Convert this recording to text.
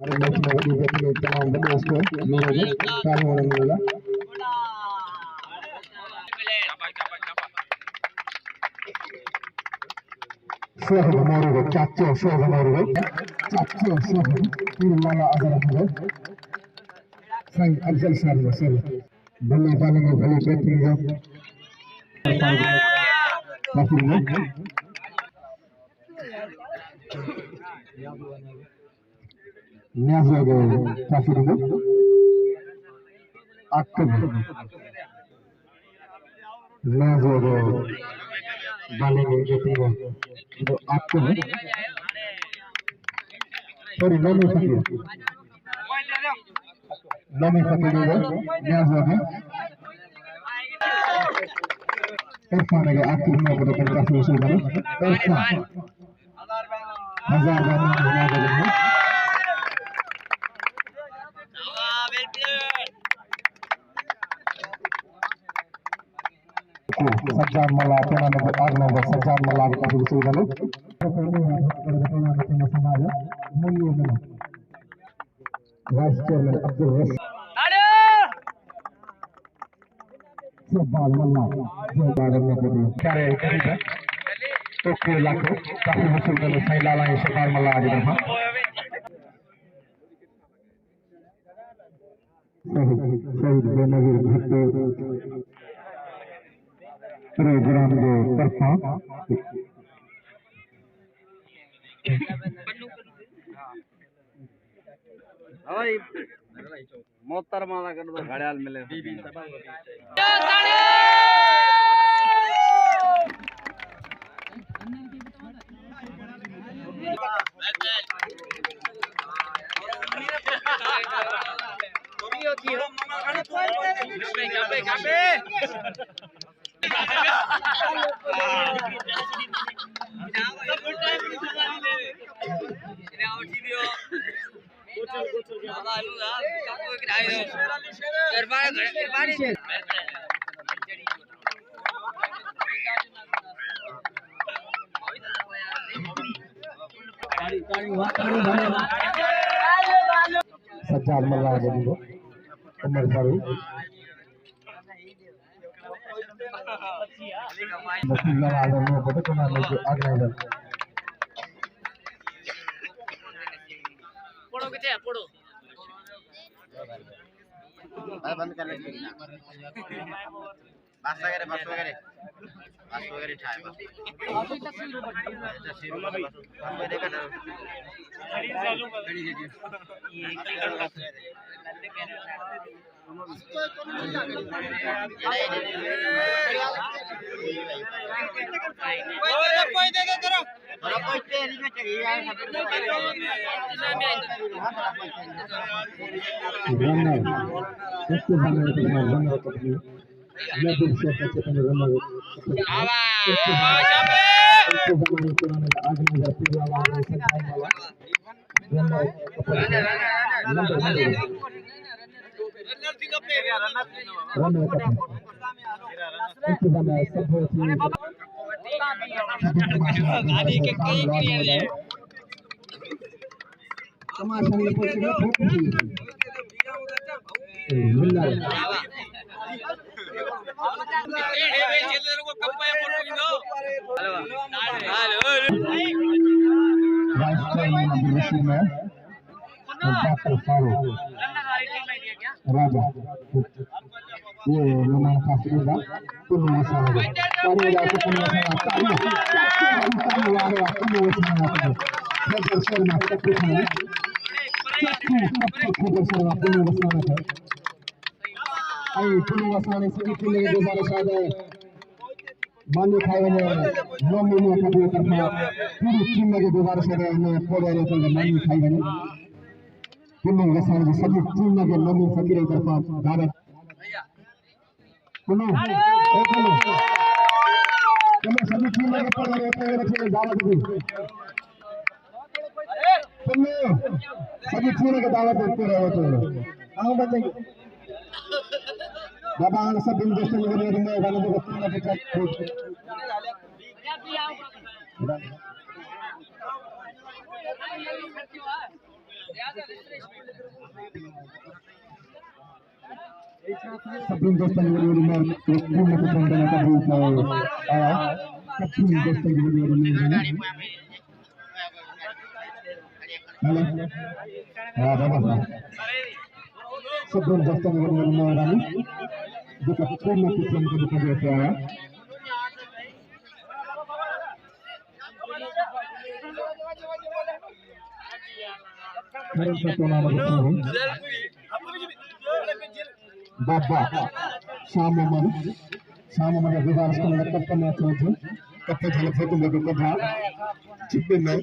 और मैच में भी देखने तमाम बड़े स्कोर मेरे को काम होने मिलेगा शोहब मोरू चाचो शोहब मोरू चाचो शोहब तीन वाला अगर हम सही अफजल साहब सही बल्ले बाले में भले बैटिंग है काफी में न्याज़ काफी में आक्कब न्याज़ बाले में बैटिंग है तो आक्कब सॉरी नमी फकीर न्याज़ इरफान के आखिर में बड़े बड़े काफी उसूल बने इरफान हजार बने सज्जाद मल्ला टूर्नामेंट आगमन सज्जाद मल्ला के काफी उसूल बने समाज मूल्य में वाइस चेयरमैन अब्दुल रशीद बाल मल्ला जो बाल में कभी चारे करीब है तो के लाखों काफी वसूल करने सही लाला ये सरदार मल्ला आज दफा शहीद बेनजीर भट्ट प्रोग्राम जो तरफा मोहतर माला कर दो घड़ियाल मिले सज्जाद मल्ला जी को उमर फारूक वकील आलम ने बड़े टूर्नामेंट के ऑर्गेनाइजर पढ़ो किथे पढ़ो बंद कर ले बस वगैरह ठाए बस तस्वीर मैं देखा था कोई देगा करो कोई तेरी में चली यार इसके सामने तो मैं दिल से अच्छे से रन राजा ये नमन फासिदा पूर्ण मसाला और ये पूर्ण मसाला मान्य खाए नौ महीने का पूरी टीम में गुजारिश है मान्य खाई पुनः वसाने सभी टीम में नमी फकीर तरफा दावत पुनः सभी टीम में दावत दी पुनः सभी टीम के दावत देते रहे तो आओ बच्चे बाबा हम सब इन दोस्तों को मेरे में वाले को टीम में ट्रैक सभी दोस्तों ने वीडियो में पूर्ण पसंद करना का भी आया सभी दोस्तों ने वीडियो में हेलो हां बाबा सभी दोस्तों ने वीडियो में रानी जो पूर्ण पसंद करना का आया बाबा शाम में गुजारिश करना करते हैं कत्ते झलक से तुम लोगों को था चिप्पे में